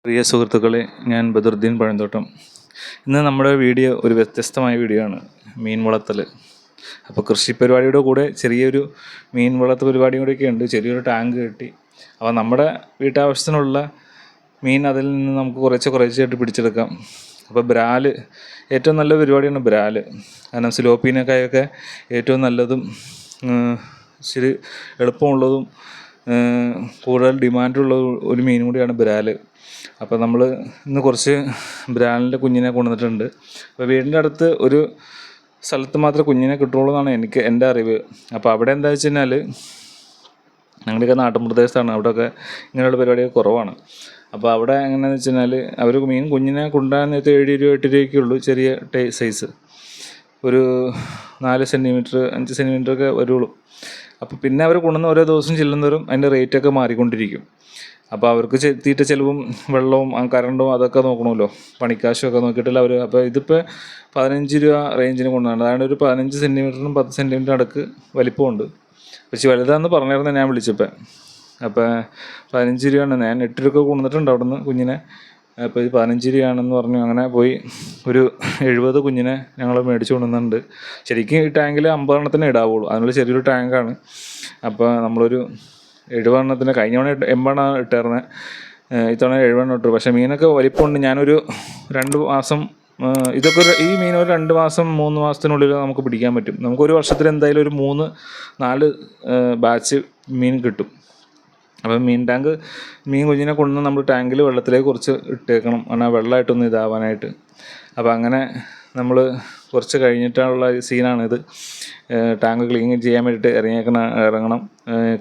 പ്രിയ സുഹൃത്തുക്കളെ, ഞാൻ ബദറുദ്ദീൻ പഴന്തോട്ടം. ഇന്ന് നമ്മുടെ വീഡിയോ ഒരു വ്യത്യസ്തമായ വീഡിയോ ആണ്, മീൻ വളർത്തൽ. അപ്പോൾ കൃഷി പരിപാടിയുടെ കൂടെ ചെറിയൊരു മീൻ വളർത്തൽ പരിപാടിയും കൂടെയൊക്കെ ഉണ്ട്. ചെറിയൊരു ടാങ്ക് കെട്ടി, അപ്പോൾ നമ്മുടെ വീട്ടാവശ്യത്തിനുള്ള മീൻ അതിൽ നിന്ന് നമുക്ക് കുറേശ്ശായിട്ട് പിടിച്ചെടുക്കാം. അപ്പോൾ ബ്രാല് ഏറ്റവും നല്ല പരിപാടിയാണ് ബ്രാല്. കാരണം സിലോപ്പീനക്കായൊക്കെ ഏറ്റവും നല്ലതും ഇച്ചിരി എളുപ്പമുള്ളതും കൂടുതൽ ഡിമാൻഡുള്ള ഒരു മീനും കൂടിയാണ് ബ്രാല്. അപ്പോൾ നമ്മൾ ഇന്ന് കുറച്ച് ബ്രാലിൻ്റെ കുഞ്ഞിനെ കൊണ്ടുവന്നിട്ടുണ്ട്. അപ്പോൾ വീടിൻ്റെ അടുത്ത് ഒരു സ്ഥലത്ത് മാത്രമേ കുഞ്ഞിനെ കിട്ടുള്ളൂ എന്നാണ് എൻ്റെ അറിവ്. അപ്പോൾ അവിടെ എന്താ വെച്ച് കഴിഞ്ഞാൽ, ഞങ്ങളുടെയൊക്കെ നാട്ടിൻ പ്രദേശത്താണ്, അവിടെയൊക്കെ ഇങ്ങനെയുള്ള പരിപാടിയൊക്കെ കുറവാണ്. അപ്പോൾ അവിടെ എങ്ങനെയാണെന്ന് വെച്ച് കഴിഞ്ഞാൽ, അവർ മീൻ കുഞ്ഞിനെ കൊണ്ടുവരാൻ നേരത്തെ 7 രൂപ 8 രൂപയൊക്കെ ഉള്ളൂ, ചെറിയ സൈസ്, ഒരു 4 സെൻറ്റിമീറ്റർ 5 സെൻറ്റിമീറ്ററൊക്കെ വരുള്ളൂ. അപ്പോൾ പിന്നെ അവർ കൊണ്ടുവന്ന് ഓരോ ദിവസം ചെല്ലുന്നവരും അതിൻ്റെ റേറ്റൊക്കെ മാറിക്കൊണ്ടിരിക്കും. അപ്പോൾ അവർക്ക് തീറ്റ ചിലവും വെള്ളവും കറണ്ടും അതൊക്കെ നോക്കണമല്ലോ, പണിക്കാശും ഒക്കെ നോക്കിയിട്ടല്ല അവർ. അപ്പോൾ ഇതിപ്പോൾ 15 രൂപ റേഞ്ചിന് കൊണ്ടുവന്നത്. അതായത് ഒരു 15 സെൻറ്റിമീറ്ററിനും 10 സെൻറ്റിമീറ്റർ അടുക്ക് വലിപ്പമുണ്ട്. പക്ഷേ വലുതാണെന്ന് പറഞ്ഞായിരുന്നു ഞാൻ വിളിച്ചപ്പോൾ. അപ്പോൾ 15 രൂപയാണ്. ഞാൻ 8 രൂപ കൊണ്ടുവന്നിട്ടുണ്ട് അവിടെ നിന്ന് കുഞ്ഞിനെ. അപ്പോൾ ഇത് 15 രൂപയാണെന്ന് പറഞ്ഞു. അങ്ങനെ പോയി ഒരു 70 കുഞ്ഞിനെ ഞങ്ങൾ മേടിച്ചു കൊണ്ടുവന്നിട്ടുണ്ട്. ശരിക്കും ഈ ടാങ്കിൽ 50 എണ്ണത്തിന് ഇടാവുള്ളൂ, അതിനുള്ള ചെറിയൊരു ടാങ്കാണ്. അപ്പോൾ നമ്മളൊരു 70 എണ്ണത്തിന്, കഴിഞ്ഞ തവണ 80 ഇട്ടായിരുന്നത്, ഇത്തവണ 70 ഇട്ടു. പക്ഷേ മീനൊക്കെ വലിപ്പമുണ്ട്. ഞാനൊരു 2 മാസം ഇതൊക്കെ ഈ മീൻ ഒരു 2 മാസം 3 മാസത്തിനുള്ളിൽ നമുക്ക് പിടിക്കാൻ പറ്റും. നമുക്കൊരു വർഷത്തിൽ എന്തായാലും ഒരു 3-4 ബാച്ച് മീൻ കിട്ടും. അപ്പം മീൻ കുഞ്ഞിനെ കൊണ്ടുവന്ന് നമ്മൾ ടാങ്കിൽ വെള്ളത്തിലേക്ക് കുറച്ച് ഇട്ടേക്കണം, എന്നാൽ വെള്ളമായിട്ടൊന്ന് ഇതാവാനായിട്ട്. അപ്പോൾ അങ്ങനെ നമ്മൾ കുറച്ച് കഴിഞ്ഞിട്ടുള്ള സീനാണിത്. ടാങ്ക് ക്ലീൻ ചെയ്യാൻ വേണ്ടിയിട്ട് ഇറങ്ങണം,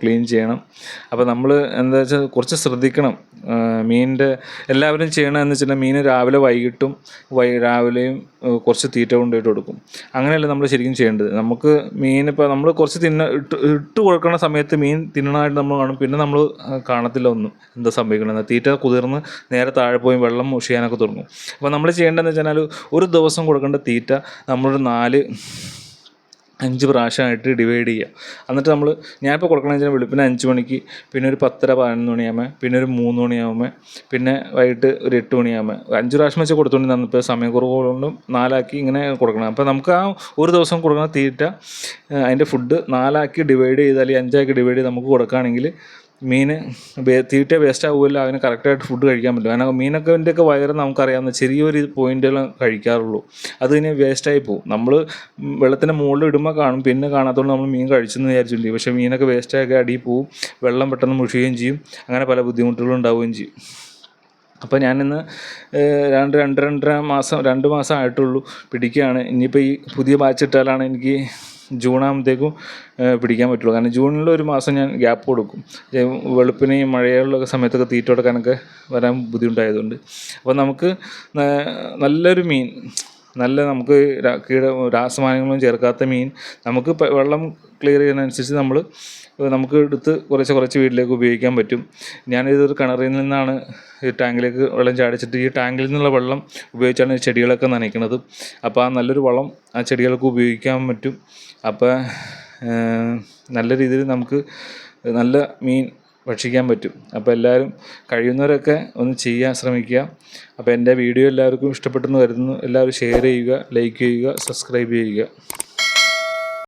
ക്ലീൻ ചെയ്യണം. അപ്പോൾ നമ്മൾ എന്താ വെച്ചാൽ കുറച്ച് ശ്രദ്ധിക്കണം. മീനിൻ്റെ എല്ലാവരും ചെയ്യണമെന്ന് വെച്ചിട്ടുണ്ടെങ്കിൽ മീൻ രാവിലെ വൈകിട്ടും രാവിലെയും കുറച്ച് തീറ്റ കൊണ്ടുപോയിട്ട് കൊടുക്കും. അങ്ങനെയല്ല നമ്മൾ ശരിക്കും ചെയ്യേണ്ടത്. നമുക്ക് മീനിപ്പോൾ നമ്മൾ കുറച്ച് ഇട്ട് കൊടുക്കുന്ന സമയത്ത് മീൻ തിന്നണമായിട്ട് നമ്മൾ കാണും, പിന്നെ നമ്മൾ കാണത്തില്ല ഒന്നും എന്താ സംഭവിക്കണമെന്ന്. തീറ്റ കുതിർന്ന് നേരെ താഴെ പോയി വെള്ളം മുഷിയാനൊക്കെ തുടങ്ങും. അപ്പോൾ നമ്മൾ ചെയ്യേണ്ടതെന്ന് വെച്ചാൽ ഒരു ദിവസം കൊടുക്കേണ്ട തീറ്റ നമ്മളൊരു 4-5 പ്രാവശ്യമായിട്ട് ഡിവൈഡ് ചെയ്യുക. എന്നിട്ട് ഞാനിപ്പോൾ കൊടുക്കണമെന്ന് വെച്ചാൽ വെളുപ്പിന് 5 മണിക്ക്, പിന്നെ ഒരു 10-11 മണിയാകുമ്പോൾ, പിന്നെ ഒരു 3 മണിയാകുമ്പോൾ, പിന്നെ വൈകിട്ട് ഒരു 8 മണിയാകുമ്പോൾ 5 പ്രാവശ്യം വെച്ച് കൊടുത്തുകൊണ്ടിരുന്നു. ഇപ്പോൾ സമയക്കുറവുകൊണ്ടും 4 ആക്കി ഇങ്ങനെ കൊടുക്കണം. അപ്പോൾ നമുക്ക് ആ ഒരു ദിവസം കൊടുക്കുന്ന തീറ്റ അതിൻ്റെ ഫുഡ് 4 ആക്കി ഡിവൈഡ് ചെയ്ത്, അല്ലെങ്കിൽ 5 ആക്കി ഡിവൈഡ് ചെയ്ത് നമുക്ക് കൊടുക്കുകയാണെങ്കിൽ മീൻ തീറ്റ വേസ്റ്റ് ആകുമല്ലോ, അതിന് കറക്റ്റായിട്ട് ഫുഡ് കഴിക്കാൻ പറ്റും. കാരണം മീനൊക്കെ വയറ് നമുക്കറിയാവുന്ന ചെറിയൊരു പോയിൻ്റെല്ലാം കഴിക്കാറുള്ളൂ, അതിന് വേസ്റ്റായി പോകും. നമ്മൾ വെള്ളത്തിൻ്റെ മുകളിൽ ഇടുമ്പോൾ കാണും, പിന്നെ കാണാത്തതുകൊണ്ട് നമ്മൾ മീൻ കഴിച്ചെന്ന് വിചാരിച്ചിട്ടുണ്ട്. പക്ഷേ മീനൊക്കെ വേസ്റ്റാക്കി അടിയിൽ പോവും, വെള്ളം പെട്ടെന്ന് മുഷിയുകയും ചെയ്യും, അങ്ങനെ പല ബുദ്ധിമുട്ടുകളും ഉണ്ടാവുകയും ചെയ്യും. അപ്പോൾ ഞാനിന്ന് 2 മാസം ആയിട്ടുള്ളൂ പിടിക്കുകയാണ്. ഇനിയിപ്പോൾ ഈ പുതിയ ബാച്ച് ഇട്ടാലാണ് എനിക്ക് ജൂണാകുമ്പോഴത്തേക്കും പിടിക്കാൻ പറ്റുള്ളൂ. കാരണം ജൂണിൽ ഒരു മാസം ഞാൻ ഗ്യാപ്പ് കൊടുക്കും, വെളുപ്പിന് മഴയുള്ള സമയത്തൊക്കെ തീറ്റ കൊടുക്കാനൊക്കെ വരാൻ ബുദ്ധിമുട്ടായതുകൊണ്ട്. അപ്പോൾ നമുക്ക് നല്ലൊരു മീൻ, നമുക്ക് രാസമാനങ്ങളൊന്നും ചേർക്കാത്ത മീൻ നമുക്ക് വെള്ളം ക്ലിയർ ചെയ്യുന്നതനുസരിച്ച് നമുക്ക് എടുത്ത് കുറച്ച് വീട്ടിലേക്ക് ഉപയോഗിക്കാൻ പറ്റും. ഞാനിതൊരു കിണറിൽ നിന്നാണ് ഈ ടാങ്കിലേക്ക് വെള്ളം ചാടിച്ചിട്ട്, ഈ ടാങ്കിൽ നിന്നുള്ള വെള്ളം ഉപയോഗിച്ചാണ് ചെടികളൊക്കെ നനയ്ക്കുന്നത്. അപ്പോൾ ആ നല്ലൊരു വളം ആ ചെടികൾക്ക് ഉപയോഗിക്കാൻ പറ്റും. അപ്പോൾ നല്ല രീതിയിൽ നമുക്ക് നല്ല മീൻ ഭക്ഷിക്കാൻ പറ്റും. അപ്പോൾ എല്ലാവരും കഴിയുന്നവരൊക്കെ ഒന്ന് ചെയ്യാൻ ശ്രമിക്കുക. അപ്പോൾ എൻ്റെ വീഡിയോ എല്ലാവർക്കും ഇഷ്ടപ്പെട്ടെന്ന് കരുതുന്നു. എല്ലാവരും ഷെയർ ചെയ്യുക, ലൈക്ക് ചെയ്യുക, സബ്സ്ക്രൈബ് ചെയ്യുക.